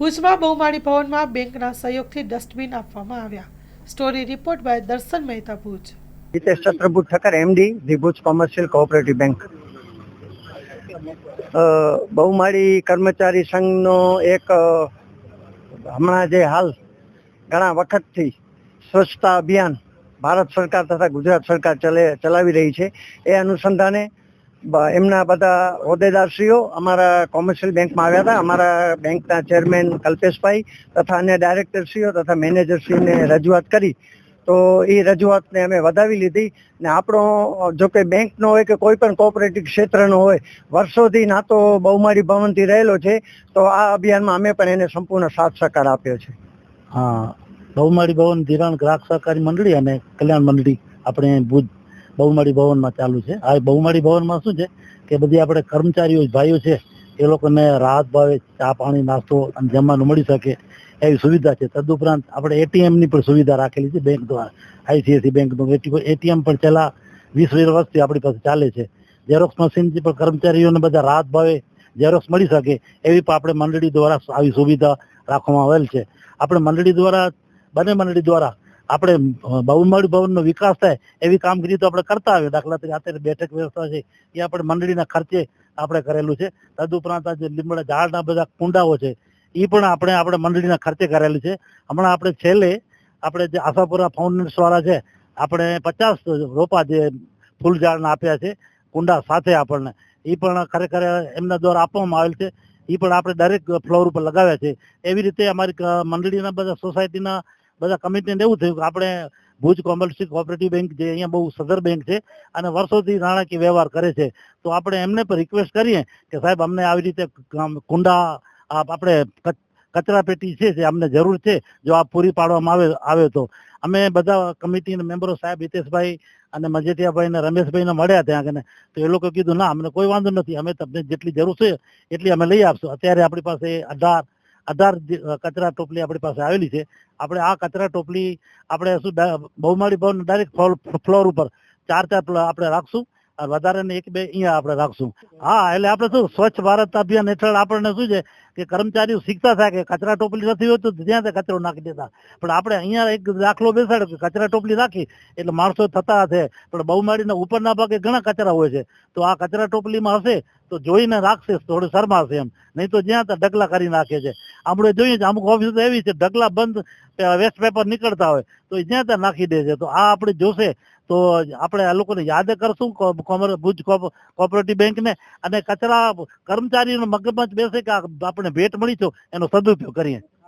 ભુજમાં બહુમાળી ભવનમાં બેંકના સહયોગથી ડસ્ટબિન આપવામાં આવ્યા. Story report by Darshan Mehta, Bhuj. Hitesh Chandrabhuj Thakkar, MD, the Bhuj commercial cooperative bank. બહુમાળી કર્મચારી સંઘનો એક હમણાં જે હાલ ઘણા વખતથી સ્વચ્છતા અભિયાન ભારત સરકાર તથા ગુજરાત સરકાર ચલાવી રહી છે. એ અનુસંધાને એમના બધા હોદ્દેદારશ્રીઓ અમારા કોમર્શિયલ બેંકમાં આવ્યા હતા. અમારા બેંકના ચેરમેન કલ્પેશભાઈ તથા અન્ય ડાયરેક્ટરશ્રીઓ તથા મેનેજરશ્રીને રજૂઆત કરી, તો એ રજૂઆતને અમે વધાવી લીધી. ને આપણો જો કે બેંકનો હોય કે કોઈ પણ કોઓપરેટિવ ક્ષેત્રનો હોય, વર્ષોથી નાતો બહુમાળી ભવનથી રહેલો છે, તો આ અભિયાનમાં અમે પણ એને સંપૂર્ણ સાથ સહકાર આપ્યો છે. હા, બહુમાળી ભવન ધિરાણ ગ્રાહક સહકારી મંડળી અને કલ્યાણ મંડળી આપણે ભુજ બહુમાળી ભવનમાં ચાલુ છે. આ બહુમાળી ભવનમાં શું છે કે બધી આપણે કર્મચારીઓ ભાઈઓ છે એ લોકોને રાહત ભાવે ચા પાણી નાસ્તો અને જમવાનું મળી શકે એવી સુવિધા છે. તદુપરાંત આપણે એટીએમની પણ સુવિધા રાખેલી છે બેંક દ્વારા. આઈસીઆઈસી બેંકનું એટીએમ પણ છેલ્લા 20 વર્ષથી આપણી પાસે ચાલે છે. ઝેરોક્સ મશીનથી પણ કર્મચારીઓને બધા રાહત ભાવે ઝેરોક્સ મળી શકે એવી પણ આપણે મંડળી દ્વારા આવી સુવિધા રાખવામાં આવેલ છે. આપણે મંડળી દ્વારા બંને મંડળી દ્વારા આપણે બહુમાળી ભવનનો વિકાસ થાય એવી કામગીરી તો આપણે કરતા આવીએ. દાખલા તરીકે અત્યારે બેઠક વ્યવસ્થા છે એ આપણે મંડળીના ખર્ચે આપણે કરેલું છે. તદુપરાંત આ જે લીમડા ઝાડના બધા કુંડાઓ છે એ પણ આપણે મંડળીના ખર્ચે કરેલી છે. હમણાં આપણે છેલ્લે આપણે જે આશાપુરા ફાઉન્ડેશન વાળા છે, આપણે 50 રોપા જે ફૂલ ઝાડના આપ્યા છે કુંડા સાથે આપણને, એ પણ ખરેખર એમના દ્વારા આપવામાં આવેલ છે. એ પણ આપણે દરેક ફ્લોર ઉપર લગાવ્યા છે. એવી રીતે અમારી મંડળીના બધા સોસાયટીના બધા કમિટીને એવું થયું કે આપણે ભુજ કોમર્શિયલ કોઓપરેટિવ બેંક જે અહીંયા બહુ સદર બેંક છે અને વર્ષોથી નાણાકીય વ્યવહાર કરે છે, તો આપણે એમને પણ રિક્વેસ્ટ કરીએ કે સાહેબ અમને આવી રીતે કુંડા આપણે કચરા પેટી છે જે અમને જરૂર છે, જો આ પૂરી પાડવામાં આવે તો. અમે બધા કમિટીના મેમ્બરો સાહેબ હિતેશભાઈ અને મજેઠિયાભાઈ ને રમેશભાઈને મળ્યા ત્યાં આગળ, તો એ લોકો કીધું ના અમને કોઈ વાંધો નથી, અમે તમને જેટલી જરૂર છે એટલી અમે લઈ આપશું. અત્યારે આપણી પાસે 18 કચરા ટોપલી આપણી પાસે આવેલી છે. આપણે આ કચરા ટોપલી આપણે શું બહુમાળી ભવન ડાયરેક્ટ ફ્લોર ઉપર 4 આપણે રાખશું અને વધારે ને 1-2 અહીંયા આપણે રાખશું. હા, એટલે આપણે શું સ્વચ્છ ભારત અભિયાન હેઠળ આપણને શું છે કે કર્મચારીઓ શીખતા થાય કે કચરા ટોપલી નથી હોતું જ્યાં ત્યાં કચરો નાખી દેતા, પણ આપણે અહીંયા એક દાખલો બેસાડ્યો કે કચરા ટોપલી રાખી એટલે માણસો થતા હશે, પણ બહુમાળીના ઉપરના ભાગે ઘણા કચરા હોય છે, તો આ કચરા ટોપલીમાં હશે તો જોઈને રાખશે, થોડું શરમાશે એમ, નહીં તો જ્યાં ત્યાં ઢગલા કરી નાખે છે. આપણે જોઈએ છે અમુક ઓફિસો તો એવી છે ઢગલા બંધ વેસ્ટ પેપર નીકળતા હોય તો જ્યાં ત્યાં નાખી દે છે. તો આ આપણે જોશે તો આપણે આ લોકોને યાદ કરશું ભુજ કોઓપરેટિવ બેંકને, અને કચરા કર્મચારીનો મગજમાં બેસે કે આપણે ભેટ મળી છે એનો સદુપયોગ કરીએ.